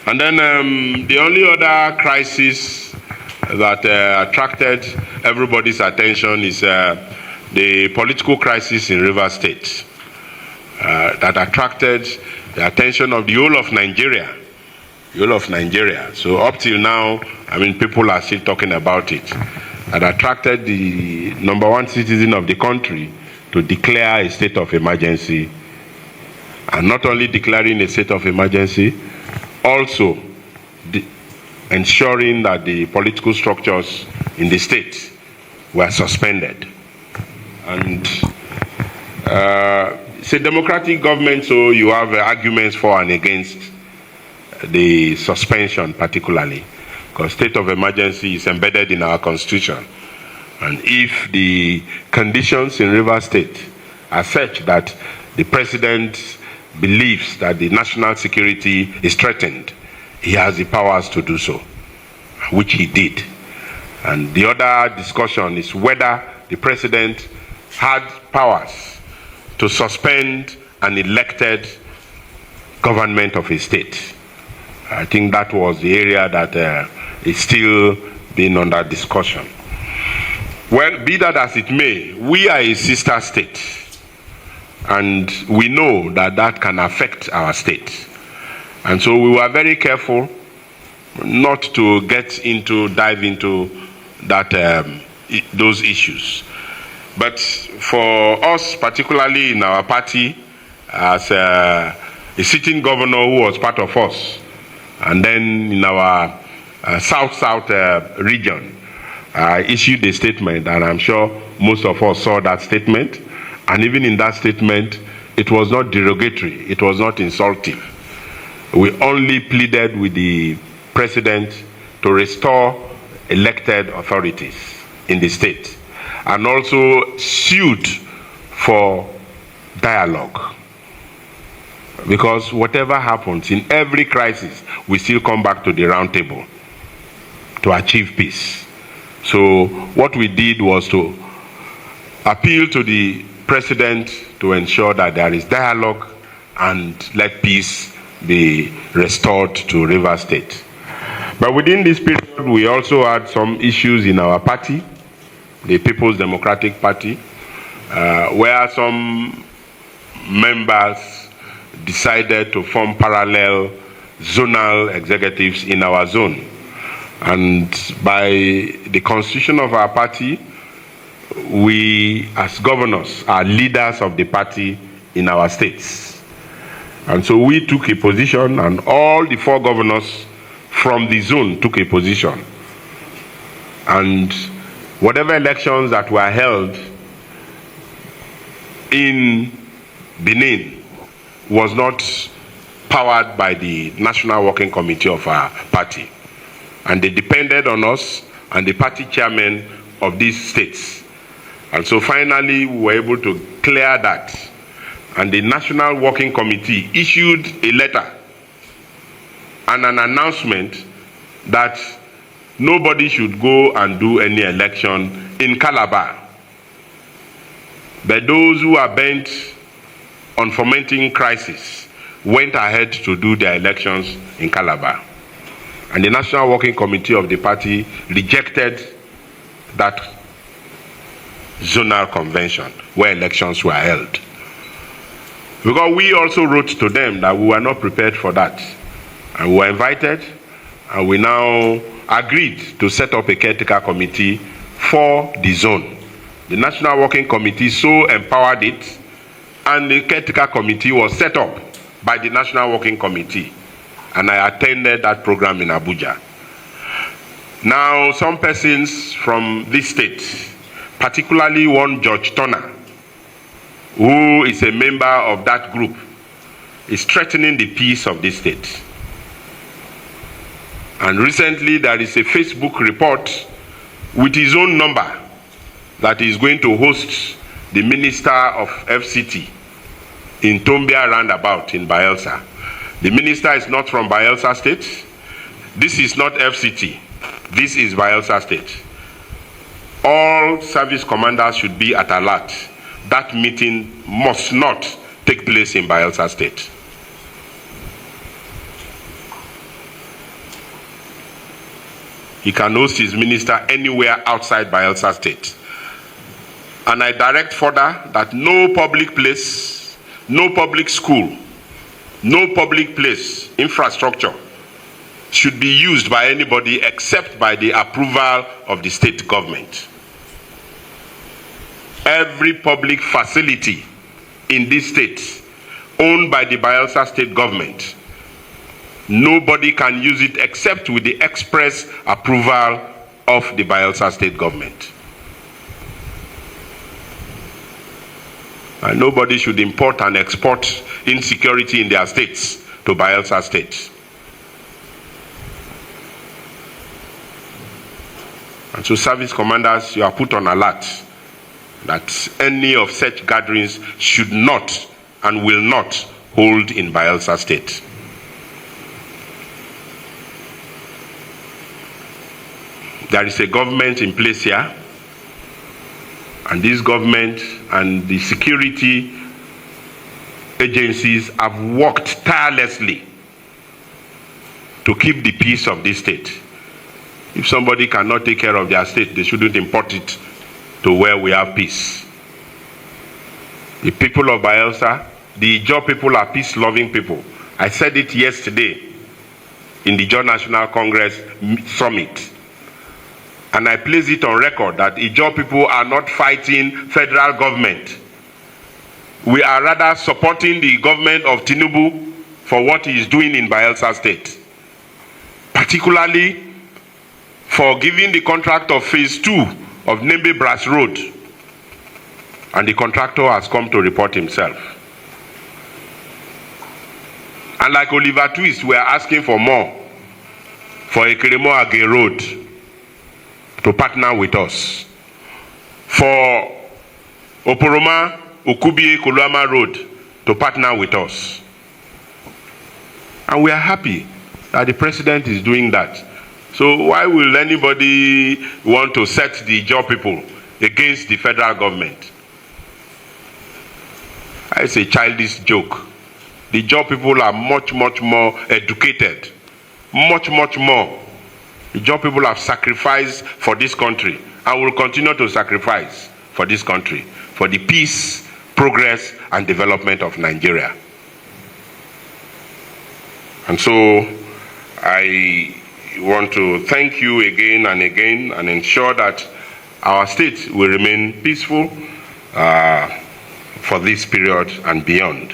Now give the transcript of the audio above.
And then the only other crisis that attracted everybody's attention is the political crisis in Rivers State that attracted the attention of the whole of Nigeria. So up till now, I mean, people are still talking about it. That attracted the #1 citizen of the country to declare a state of emergency. And not only declaring a state of emergency, also ensuring that the political structures in the state were suspended. And it's a democratic government, so you have arguments for and against the suspension particularly, because state of emergency is embedded in our constitution. And if the conditions in Rivers State are such that the president believes that the national security is threatened, he has the powers to do so, which he did. And the other discussion is whether the president had powers to suspend an elected government of a state. I think that was the area that is still being under discussion. Well, be that as it may, we are a sister state, and we know that that can affect our state. And so we were very careful not to dive into that those issues. But for us, particularly in our party, as a sitting governor who was part of us, and then in our south-south region, I issued a statement, and I'm sure most of us saw that statement. And even in that statement, it was not derogatory, it was not insulting. We only pleaded with the president to restore elected authorities in the state, and also sued for dialogue. Because whatever happens in every crisis, we still come back to the round table to achieve peace. So what we did was to appeal to the president to ensure that there is dialogue and let peace be restored to Rivers State. But within this period, we also had some issues in our party, the People's Democratic Party, where some members decided to form parallel zonal executives in our zone. And by the constitution of our party, we as governors are leaders of the party in our states. And so we took a position, and all the 4 governors from the zone took a position. And whatever elections that were held in Benin was not powered by the National Working Committee of our party. And they depended on us and the party chairman of these states. And so finally, we were able to clear that. And the National Working Committee issued a letter and an announcement that nobody should go and do any election in Calabar. But those who are bent on fomenting crisis went ahead to do their elections in Calabar. And the National Working Committee of the party rejected that zonal convention where elections were held. Because we also wrote to them that we were not prepared for that. And we were invited, and we now agreed to set up a caretaker committee for the zone. The National Working Committee so empowered it, and the caretaker committee was set up by the National Working Committee. And I attended that program in Abuja. Now, some persons from this state, particularly one George Turner, who is a member of that group, is threatening the peace of this state. And recently there is a Facebook report with his own number that is going to host the Minister of FCT in Tombia roundabout in Bayelsa. The minister is not from Bayelsa State. This is not FCT. This is Bayelsa State. All service commanders should be at alert. That meeting must not take place in Bayelsa State. He can host his minister anywhere outside Bayelsa State. And I direct further that no public place, no public school, no public place, infrastructure should be used by anybody except by the approval of the state government. Every public facility in this state owned by the Bayelsa state government, nobody can use it except with the express approval of the Bayelsa state government. And nobody should import and export insecurity in their states to Bayelsa state. And so service commanders, you are put on alert that any of such gatherings should not and will not hold in Bayelsa state. There is a government in place here, and this government and the security agencies have worked tirelessly to keep the peace of this state. If somebody cannot take care of their state, they shouldn't import it to where we have peace. The people of Bayelsa, the Ijaw people are peace-loving people. I said it yesterday in the Ijaw National Congress Summit. And I place it on record that Ijaw people are not fighting federal government. We are rather supporting the government of Tinubu for what he is doing in Bayelsa state. Particularly for giving the contract of phase 2 of Nembe Brass Road. And the contractor has come to report himself. And like Oliver Twist, we are asking for more for Ekeremo Age Road to partner with us. For Oporoma Okubie Kolama Road to partner with us. And we are happy that the president is doing that. So why will anybody want to set the Ijaw people against the federal government? It's a childish joke. The Ijaw people are much more educated. Much more. The Ijaw people have sacrificed for this country and will continue to sacrifice for this country, for the peace, progress, and development of Nigeria. And so I want to thank you again and again and ensure that our state will remain peaceful for this period and beyond.